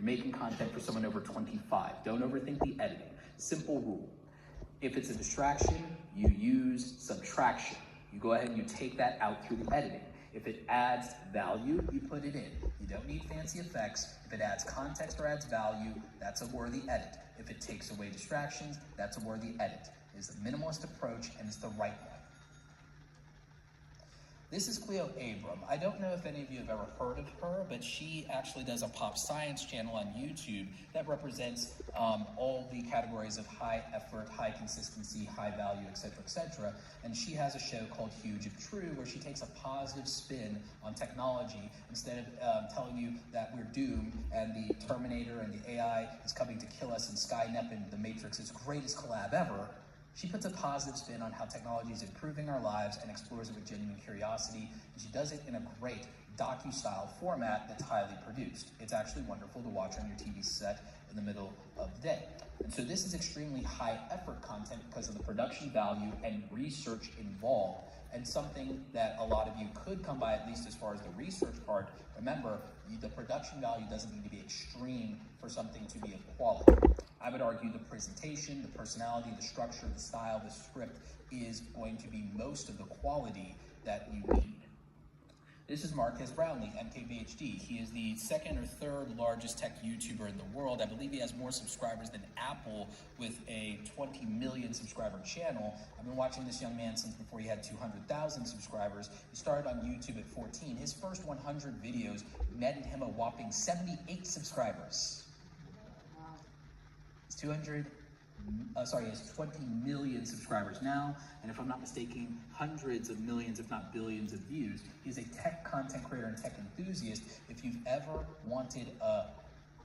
making content for someone over 25. Don't overthink the editing. Simple rule. If it's a distraction, you use subtraction. You go ahead and you take that out through the editing. If it adds value, you put it in. You don't need fancy effects. If it adds context or adds value, that's a worthy edit. If it takes away distractions, that's a worthy edit. It's a minimalist approach and it's the right one. This is Cleo Abram. I don't know if any of you have ever heard of her, but she actually does a pop science channel on YouTube that represents all the categories of high effort, high consistency, high value, etc., and she has a show called Huge If True where she takes a positive spin on technology. Instead of telling you that we're doomed and the Terminator and the AI is coming to kill us and Skynet and the Matrix's greatest collab ever, she puts a positive spin on how technology is improving our lives and explores it with genuine curiosity, and she does it in a great docu-style format that's highly produced. It's actually wonderful to watch on your TV set in the middle of the day. And so this is extremely high effort content because of the production value and research involved, and something that a lot of you could come by, at least as far as the research part. Remember, the production value doesn't need to be extreme for something to be of quality. I would argue the presentation, the personality, the structure, the style, the script is going to be most of the quality that you need. This is Marques Brownlee, MKBHD. He is the second or third largest tech YouTuber in the world. I believe he has more subscribers than Apple with a 20 million subscriber channel. I've been watching this young man since before he had 200,000 subscribers. He started on YouTube at 14. His first 100 videos netted him a whopping 78 subscribers. He has 20 million subscribers now, and if I'm not mistaken, hundreds of millions, if not billions of views. He's a tech content creator and tech enthusiast. If you've ever wanted a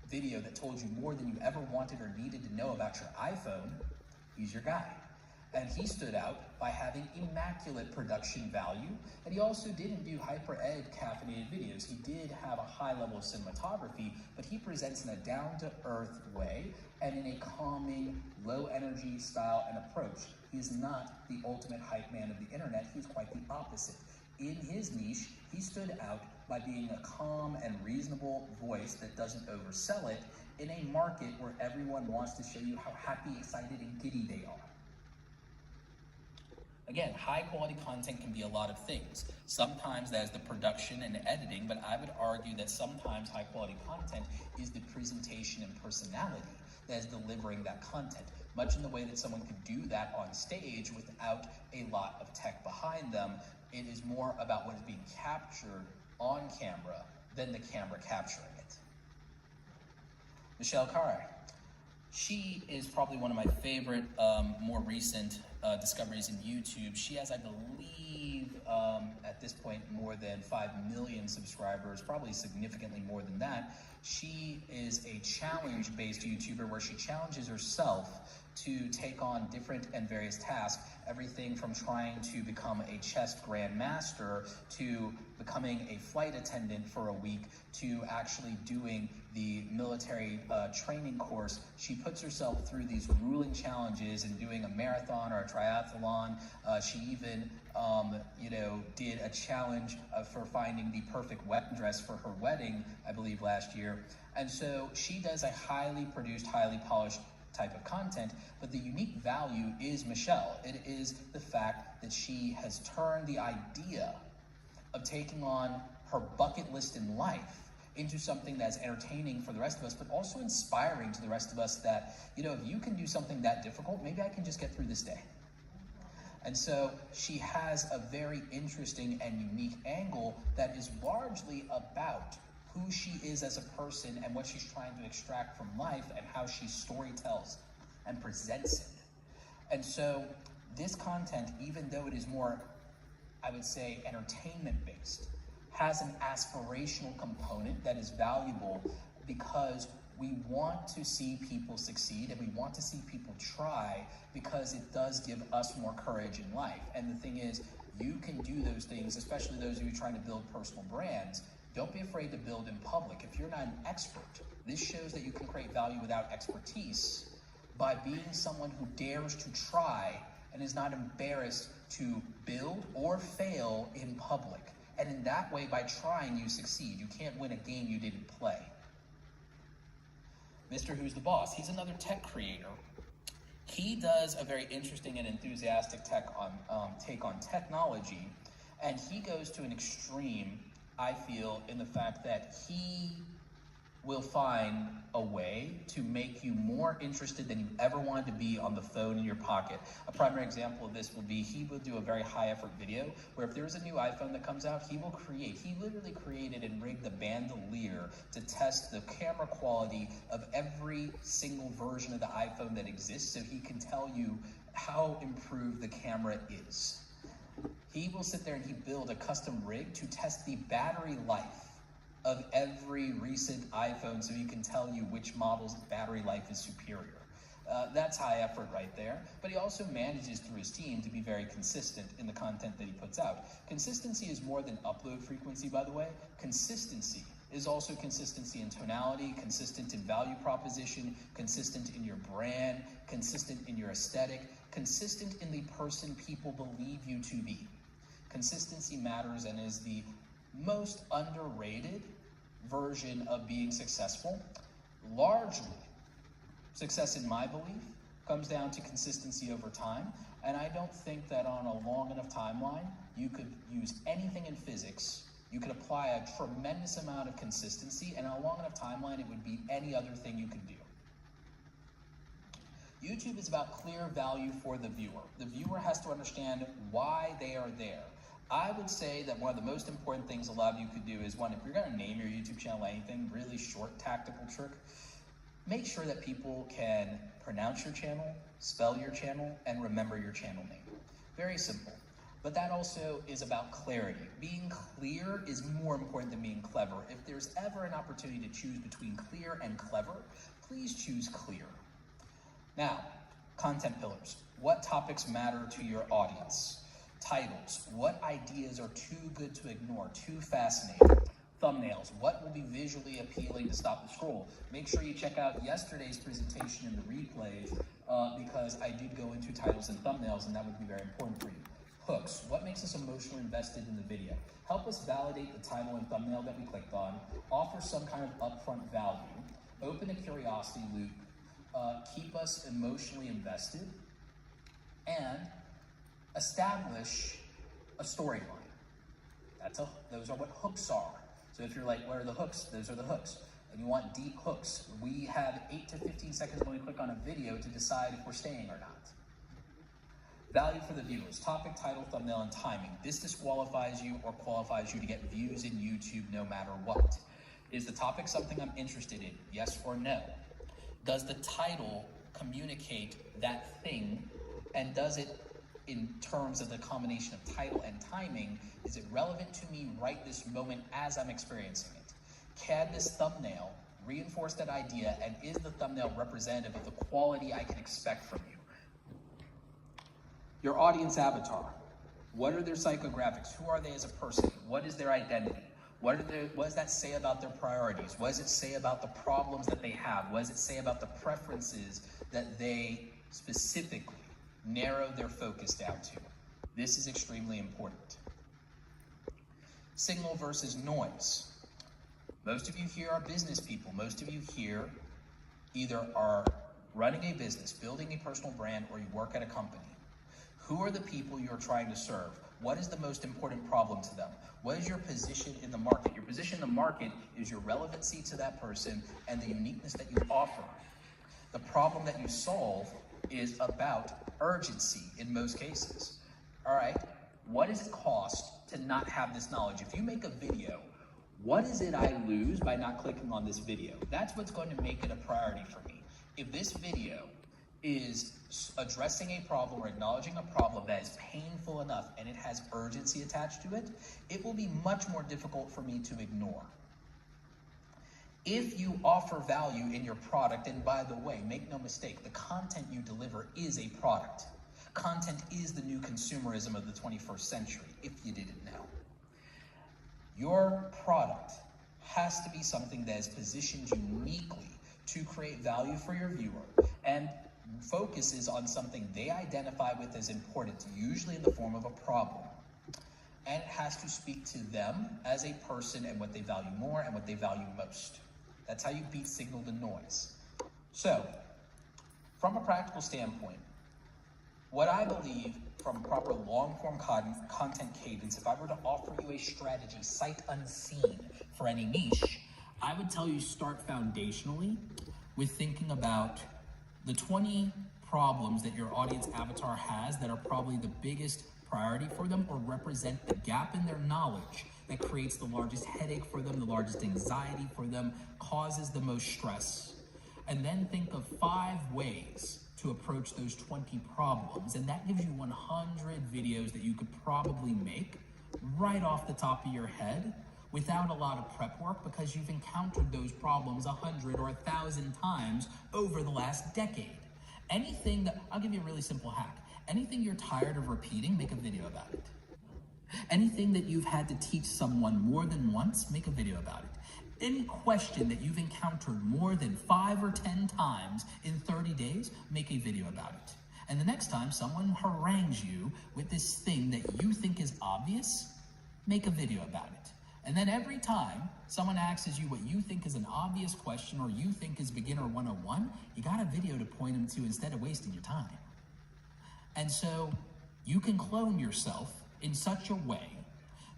video that told you more than you ever wanted or needed to know about your iPhone, he's your guy. And he stood out by having immaculate production value, and he also didn't do hyper-ed caffeinated videos. He did have a high level of cinematography, but he presents in a down-to-earth way and in a calming, low-energy style and approach. He is not the ultimate hype man of the internet. He's quite the opposite. In his niche, he stood out by being a calm and reasonable voice that doesn't oversell it in a market where everyone wants to show you how happy, excited, and giddy they are. Again, high quality content can be a lot of things. Sometimes that is the production and editing, but I would argue that sometimes high quality content is the presentation and personality that is delivering that content, much in the way that someone could do that on stage without a lot of tech behind them. It is more about what is being captured on camera than the camera capturing it. Michelle Carey. She is probably one of my favorite, more recent discoveries in YouTube. She has, I believe, at this point, more than 5 million subscribers, probably significantly more than that. She is a challenge-based YouTuber where she challenges herself to take on different and various tasks, everything from trying to become a chess grandmaster to becoming a flight attendant for a week to actually doing the military training course. She puts herself through these grueling challenges and doing a marathon or a triathlon. She even did a challenge for finding the perfect wedding dress for her wedding, I believe last year. And so she does a highly produced, highly polished type of content, but the unique value is Michelle. It is the fact that she has turned the idea of taking on her bucket list in life into something that's entertaining for the rest of us, but also inspiring to the rest of us that, if you can do something that difficult, maybe I can just get through this day. And so she has a very interesting and unique angle that is largely about who she is as a person and what she's trying to extract from life and how she storytells and presents it. And so this content, even though it is more, I would say, entertainment-based, has an aspirational component that is valuable because we want to see people succeed and we want to see people try because it does give us more courage in life. And the thing is, you can do those things, especially those of you trying to build personal brands. Don't be afraid to build in public. If you're not an expert, this shows that you can create value without expertise by being someone who dares to try and is not embarrassed to build or fail in public. And in that way, by trying, you succeed. You can't win a game you didn't play. Mr. Who's the Boss, he's another tech creator. He does a very interesting and enthusiastic take on technology, and he goes to an extreme, I feel, in the fact that he will find a way to make you more interested than you ever wanted to be on the phone in your pocket. A primary example of this will be, he will do a very high effort video where if there's a new iPhone that comes out, he literally created and rigged the bandolier to test the camera quality of every single version of the iPhone that exists, so he can tell you how improved the camera is. He will sit there and he build a custom rig to test the battery life of every recent iPhone, so he can tell you which model's battery life is superior. That's high effort right there, but he also manages through his team to be very consistent in the content that he puts out. Consistency is more than upload frequency, by the way. Consistency is also consistency in tonality, consistent in value proposition, consistent in your brand, consistent in your aesthetic, consistent in the person people believe you to be. Consistency matters and is the most underrated version of being successful. Largely, success in my belief comes down to consistency over time, and I don't think that on a long enough timeline you could use anything in physics. You could apply a tremendous amount of consistency, and on a long enough timeline it would beat any other thing you could do. YouTube is about clear value for the viewer. The viewer has to understand why they are there. I would say that one of the most important things a lot of you could do is, one, if you're gonna name your YouTube channel anything, really short tactical trick, make sure that people can pronounce your channel, spell your channel, and remember your channel name. Very simple. But that also is about clarity. Being clear is more important than being clever. If there's ever an opportunity to choose between clear and clever, please choose clear. Now, content pillars. What topics matter to your audience? Titles. What ideas are too good to ignore, too fascinating? Thumbnails. What will be visually appealing to stop the scroll? Make sure you check out yesterday's presentation in the replays because I did go into titles and thumbnails, and that would be very important for you. Hooks. What makes us emotionally invested in the video? Help us validate the title and thumbnail that we clicked on. Offer some kind of upfront value. Open a curiosity loop. Keep us emotionally invested. And establish a storyline. Those are what hooks are. So if you're like, what are the hooks? Those are the hooks. And you want deep hooks. We have 8 to 15 seconds when we click on a video to decide if we're staying or not. Value for the viewers. Topic, title, thumbnail, and timing. This disqualifies you or qualifies you to get views in YouTube no matter what. Is the topic something I'm interested in? Yes or no? Does the title communicate that thing? And does it, in terms of the combination of title and timing, is it relevant to me right this moment as I'm experiencing it? Can this thumbnail reinforce that idea, and is the thumbnail representative of the quality I can expect from you? Your audience avatar. What are their psychographics? Who are they as a person? What is their identity? What does that say about their priorities? What does it say about the problems that they have? What does it say about the preferences that they specifically narrow their focus down to? This is extremely important. Signal versus noise. Most of you here are business people. Most of you here either are running a business, building a personal brand, or you work at a company. Who are the people you're trying to serve? What is the most important problem to them? What is your position in the market? Your position in the market is your relevancy to that person and the uniqueness that you offer. The problem that you solve is about urgency in most cases. All right, what does it cost to not have this knowledge? If you make a video, what is it I lose by not clicking on this video? That's what's going to make it a priority for me. If this video is addressing a problem or acknowledging a problem that is painful enough and it has urgency attached to it, it will be much more difficult for me to ignore. If you offer value in your product, and by the way, make no mistake, the content you deliver is a product. Content is the new consumerism of the 21st century, if you didn't know. Your product has to be something that is positioned uniquely to create value for your viewer and focuses on something they identify with as important, usually in the form of a problem. And it has to speak to them as a person and what they value more and what they value most. That's how you beat signal to noise. So, from a practical standpoint, what I believe from proper long-form content cadence, if I were to offer you a strategy sight unseen for any niche, I would tell you start foundationally with thinking about the 20 problems that your audience avatar has that are probably the biggest priority for them or represent the gap in their knowledge that creates the largest headache for them, the largest anxiety for them, causes the most stress. And then think of 5 ways to approach those 20 problems. And that gives you 100 videos that you could probably make right off the top of your head without a lot of prep work because you've encountered those problems 100 or 1,000 times over the last decade. Anything that, I'll give you a really simple hack. Anything you're tired of repeating, make a video about it. Anything that you've had to teach someone more than once, make a video about it. Any question that you've encountered more than 5 or 10 times in 30 days, make a video about it. And the next time someone harangues you with this thing that you think is obvious, make a video about it. And then every time someone asks you what you think is an obvious question or you think is beginner 101, you got a video to point them to instead of wasting your time. And so you can clone yourself in such a way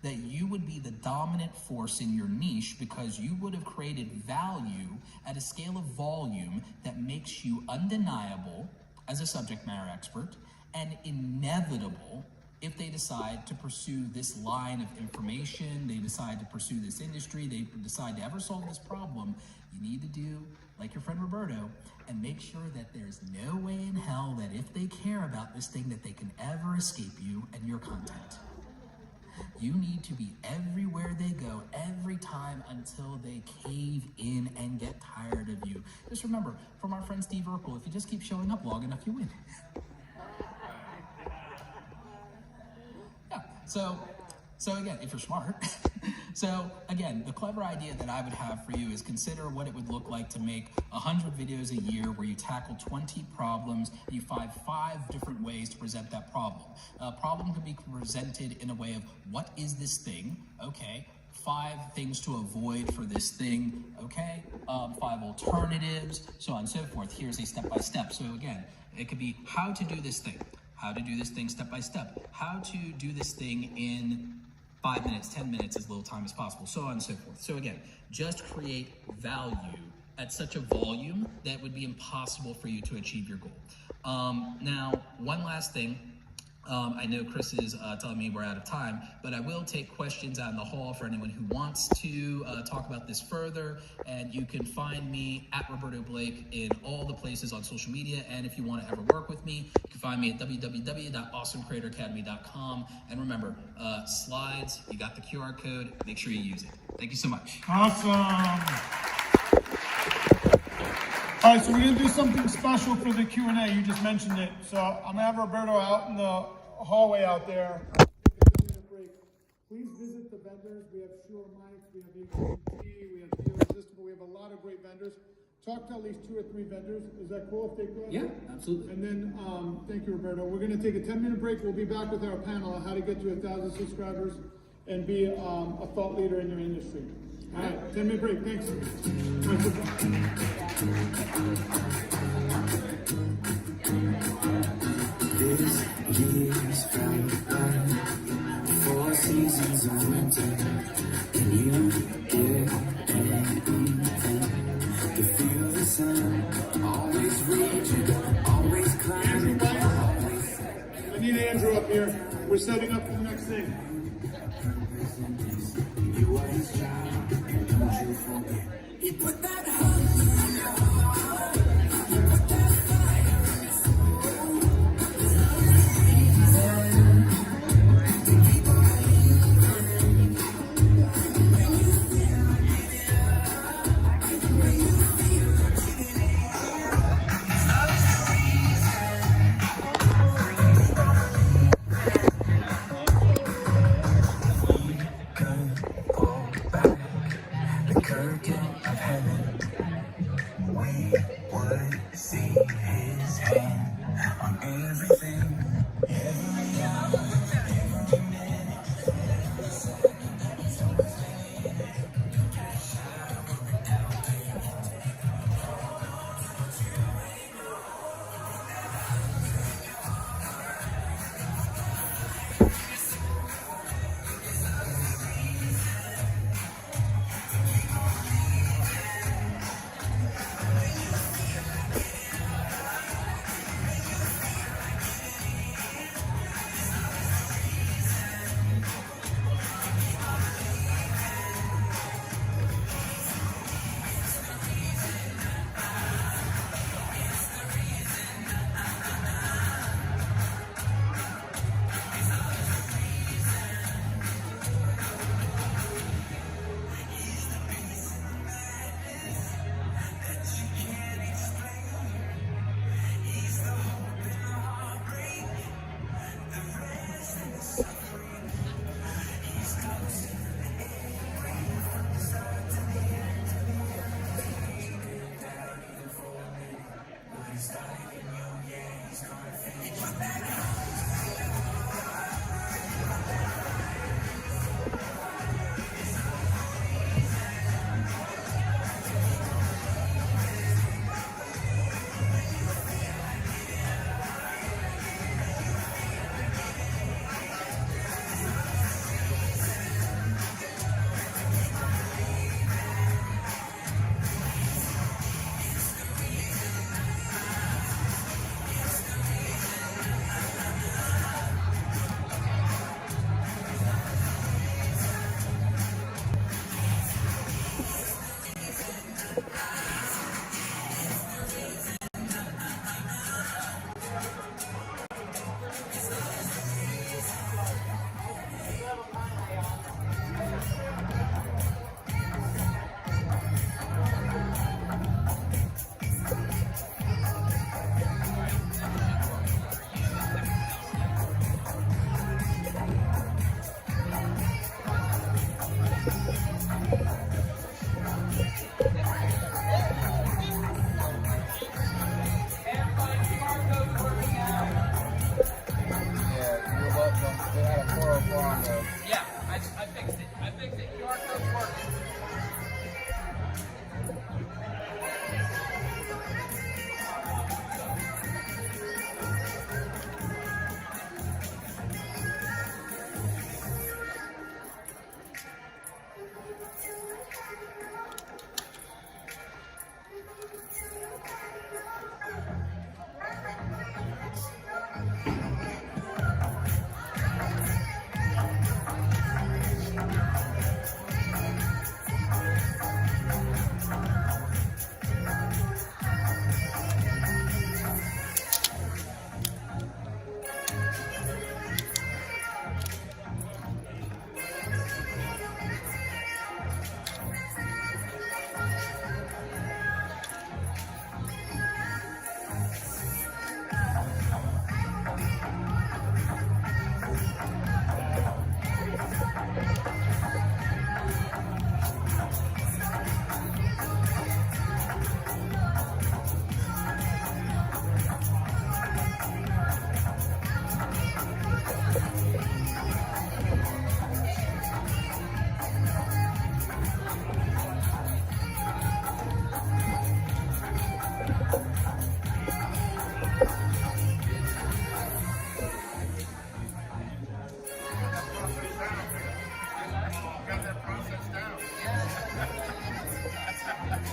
that you would be the dominant force in your niche because you would have created value at a scale of volume that makes you undeniable as a subject matter expert and inevitable if they decide to pursue this line of information, they decide to pursue this industry, they decide to ever solve this problem. You need to do like your friend Roberto and make sure that there's no way in hell that if they care about this thing that they can ever escape you and your content. You need to be everywhere they go, every time until they cave in and get tired of you. Just remember, from our friend Steve Urkel, if you just keep showing up long enough, you win. Yeah, so again, if you're smart, so again, the clever idea that I would have for you is consider what it would look like to make 100 videos a year where you tackle 20 problems and you find 5 different ways to present that problem. A problem can be presented in a way of, what is this thing? Okay. 5 things to avoid for this thing, okay? 5 alternatives, so on and so forth. Here's a step-by-step. So again, it could be how to do this thing, how to do this thing step-by-step, how to do this thing in 5 minutes, 10 minutes, as little time as possible, so on and so forth. So again, just create value at such a volume that would be impossible for you to achieve your goal. Now, one last thing. I know Chris is telling me we're out of time, but I will take questions out in the hall for anyone who wants to talk about this further. And you can find me at Roberto Blake in all the places on social media. And if you want to ever work with me, you can find me at www.awesomecreatoracademy.com. And remember, slides, you got the QR code, make sure you use it. Thank you so much. Awesome. All right, so we're gonna do something special for the Q&A. You just mentioned it. So I'm gonna have Roberto out in the hallway out there. Please visit the vendors. We have Shure mics, we have AT&T, we have Irresistible, we have a lot of great vendors. Talk to at least 2 or 3 vendors. Is that cool if they go? Yeah, absolutely. And then, thank you, Roberto. We're gonna take a 10-minute break. We'll be back with our panel on how to get to 1,000 subscribers and be a thought leader in your industry. All right, 10-minute break. Thanks. This year's felt like 4 seasons of winter, and you get anything to feel the sun, always raging, always climbing, always. I need Andrew up here. We're setting up for the next thing. You are his child, and don't you forget. He put that hunger in your heart. He put that fire in your soul. There's no reason to keep on living. When you feel like giving up, when you feel like giving it up, there's no reason to keep on living. We could pull back the curtain of heaven, we would see his hand on everything, every hour, every minute, every second, it's always been cash out without paying. Hold on to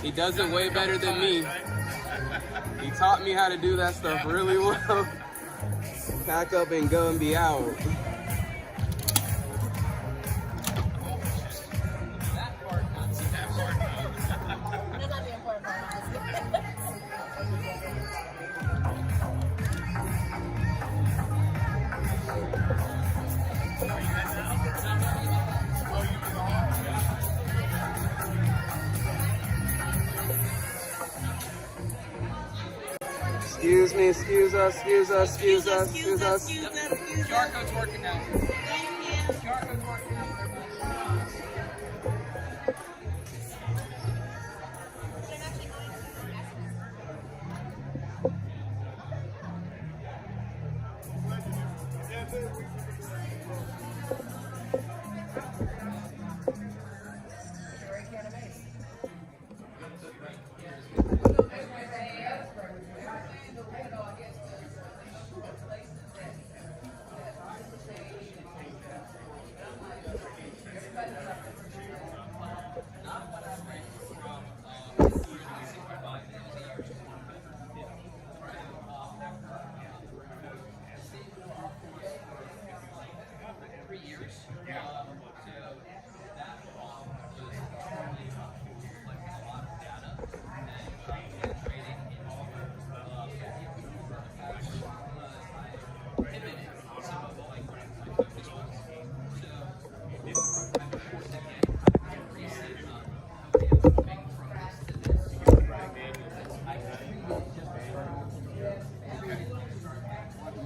He does it way better than me. He taught me how to do that stuff really well. Pack up and go and be out. Excuse me, excuse us, excuse us, excuse us, excuse us. QR code's working now. QR code's working now.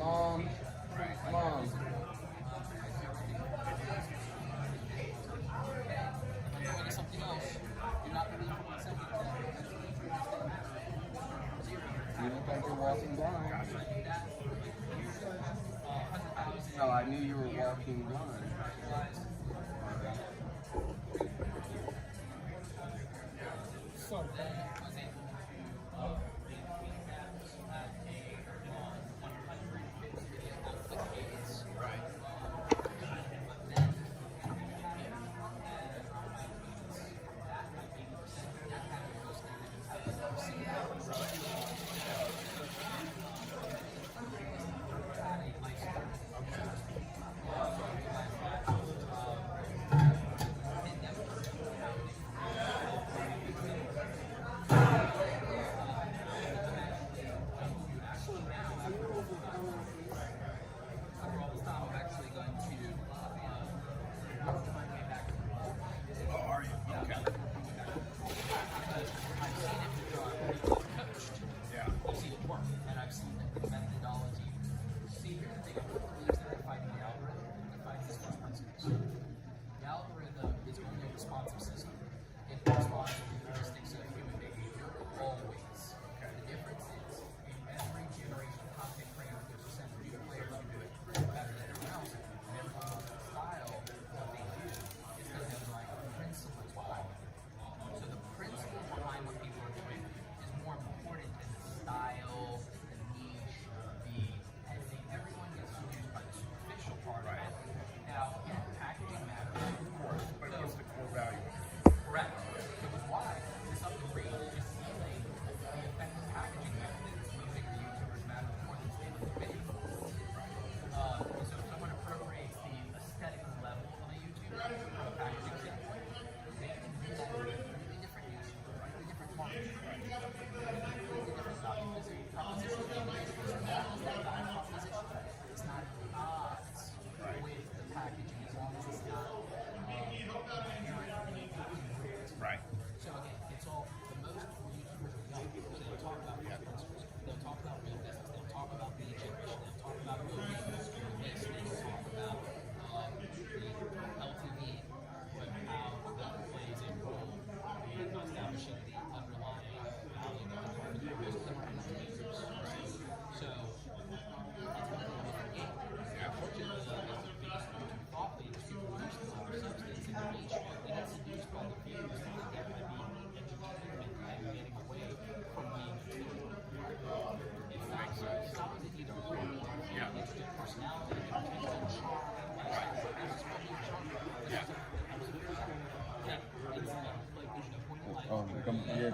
Mom. You look like you're walking blind. No, I knew you were walking blind.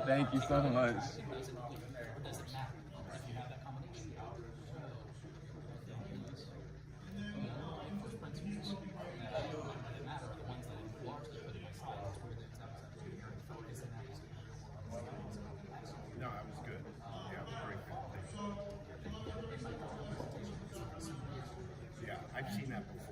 Thank you so much. No, that was good. Yeah, it was very good. Yeah, I've seen that before.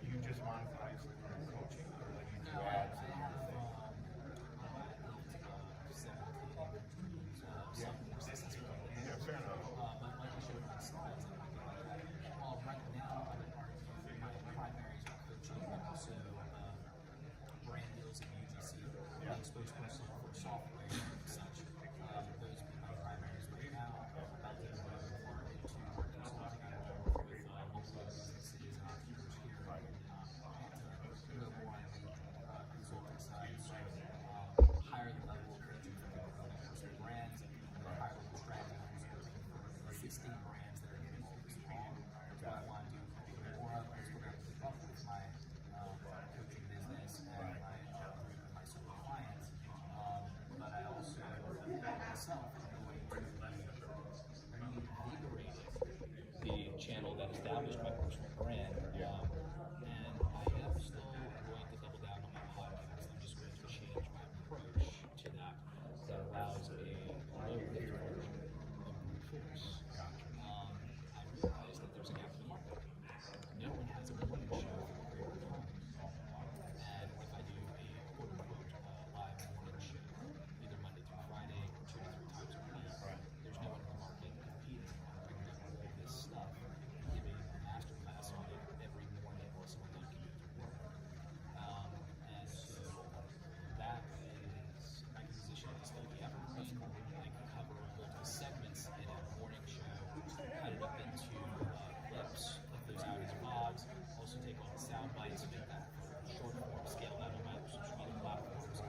You just monetize coaching, or like you do ads and everything. Yeah, fair enough. The channel that established my personal brand. And I am still going to double down on my podcast. I'm just going to change my approach to that allows a low lift version of brute force. I realized that there's a gap in the market. No one has a morning show for a period of time. And if I do a quote-unquote live morning show, either Monday through Friday or 2 to 3 times a week, there's no one in the market competing on bringing up all this stuff, giving a master class on it every morning so they can do work. And so that is my position is like evergreen. I can cover multiple segments in a morning show, cut it up into clips, put those out as VODs, also take all the sound bites, make that short form, scale that on my social media platforms.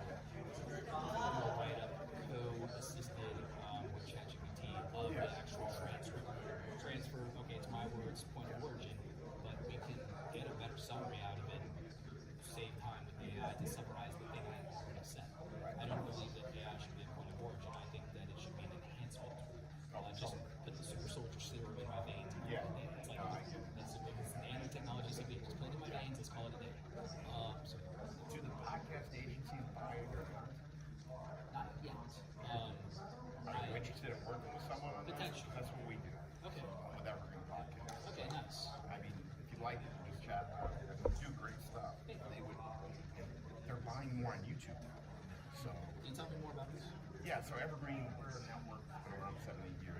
Write up co-assisted with ChatGPT of the actual transfer. Okay, it's my words, point of origin, but we can get a better summary out of it, save time with AI to summarize the thing I already said. I don't believe that AI should be a point of origin. I think that it should be an enhancement tool. Just put the super soldier serum in my veins. Yeah. It's like, that's nanotechnology, so just put it in my veins, let's call it a day. So, Do the podcast agencies buy your content? not yet. Are you interested in working with someone on that? Potentially. That's what we do. Okay. With Evergreen Podcast. Okay, nice. I mean, if you like it, just chat about it. Do great stuff. They're buying more on YouTube now. So, Can you tell me more about this? yeah, so Evergreen, we're a network for around 7-8 years.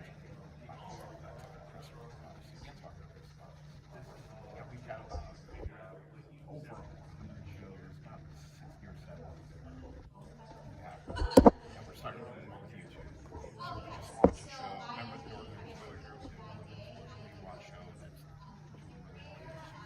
Yeah, we've got about over 100 shows, about 60 or 70. And we're starting to move on YouTube. So we just launched a show. Remember the Northern Exposure? We watch show that's doing really well.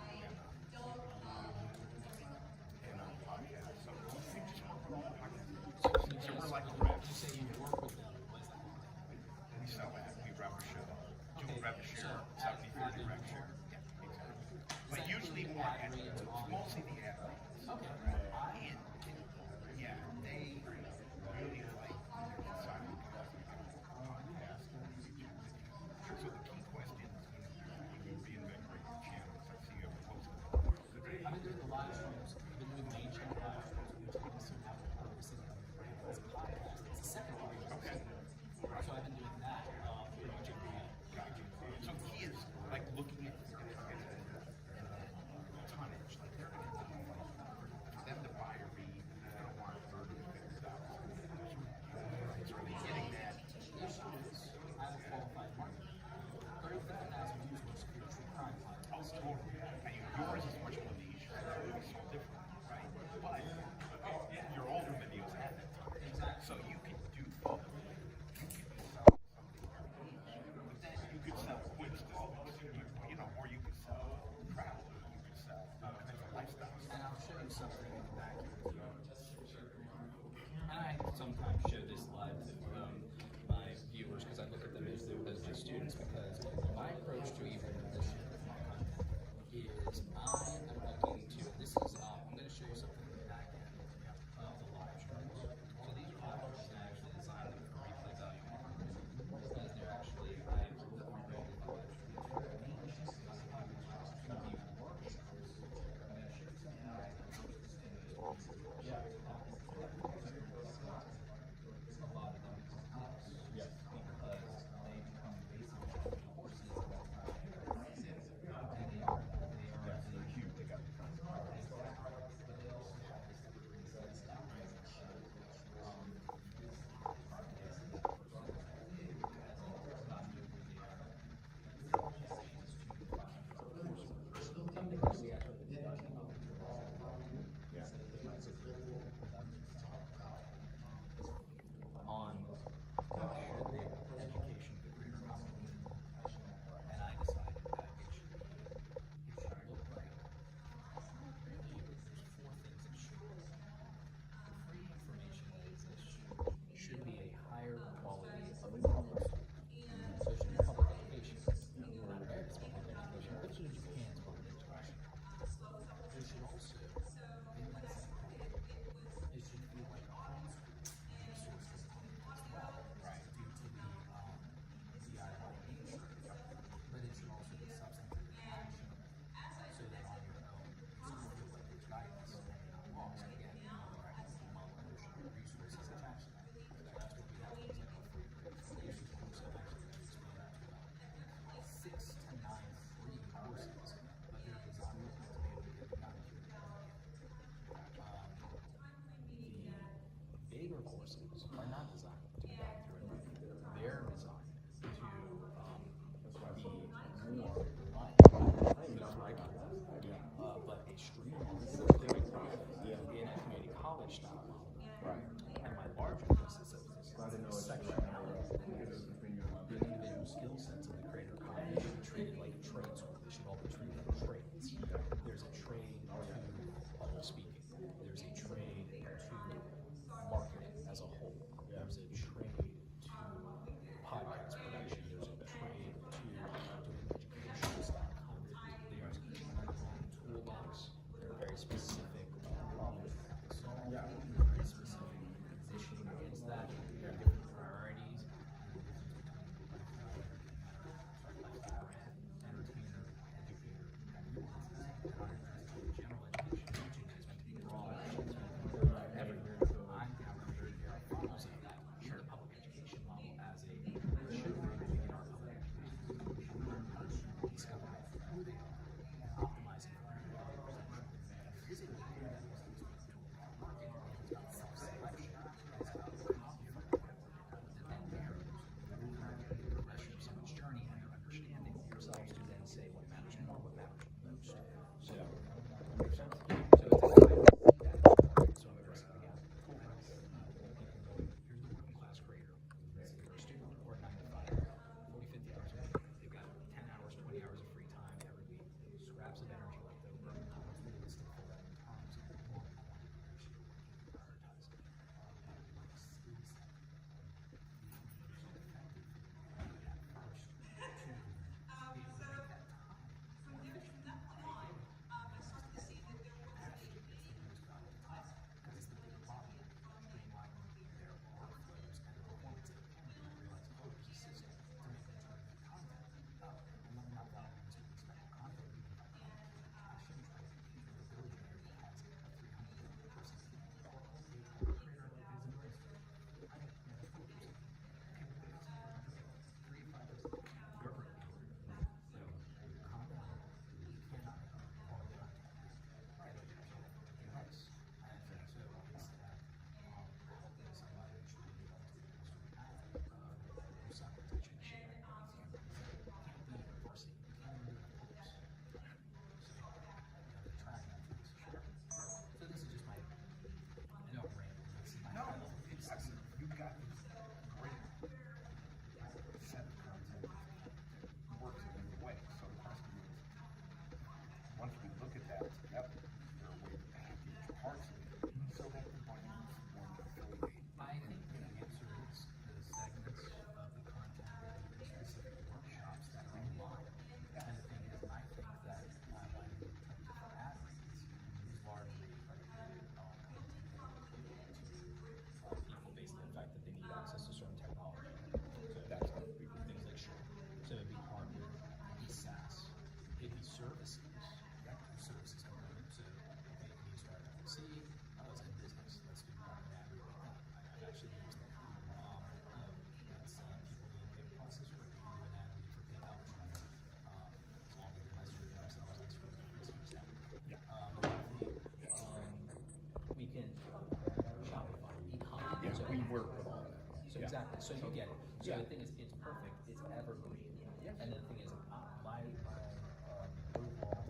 something in the back here. And I sometimes show this live to my viewers because I look at them as their students, because my approach to even this is I am looking to, this is, I'm going to show you something in the back end of the live streams. So these live streams I actually designed them for replay value because they're actually, I rebuilt the live streams for me. Exactly. So you get it. So Yeah. the thing is, it's perfect. It's evergreen. And the thing is, my overall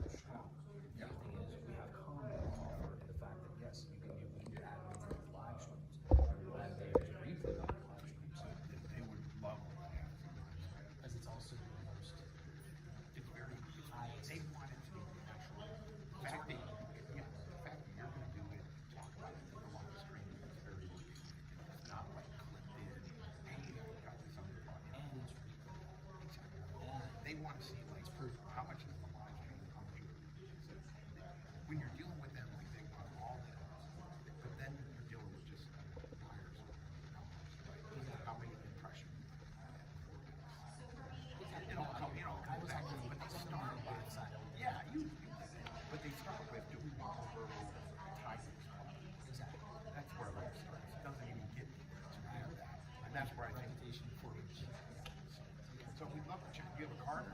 strong. The other thing is, we have combo offer in the fact that yes, you can do admins with live streams, and there's replay on live streams, They would love that. as it's also the most. It's very, they want it to be natural. The fact that, yeah, the fact that you're gonna do it, talk about it, go on the screen, it's very, it's not like clipped in, hey, we got this on the podcast. And it's replay. Exactly. They want to see like how much is the live stream, how much is it. When you're dealing with them, like they want all in, but then you're dealing with just buyers, numbers, right? How many impressions. You know, exactly. But they start with, yeah, but they start with, do we want the verbal tigers? Exactly. That's where it starts. It doesn't even get to that. And that's where I think. Reputation for So we'd love to check. Do you have a card?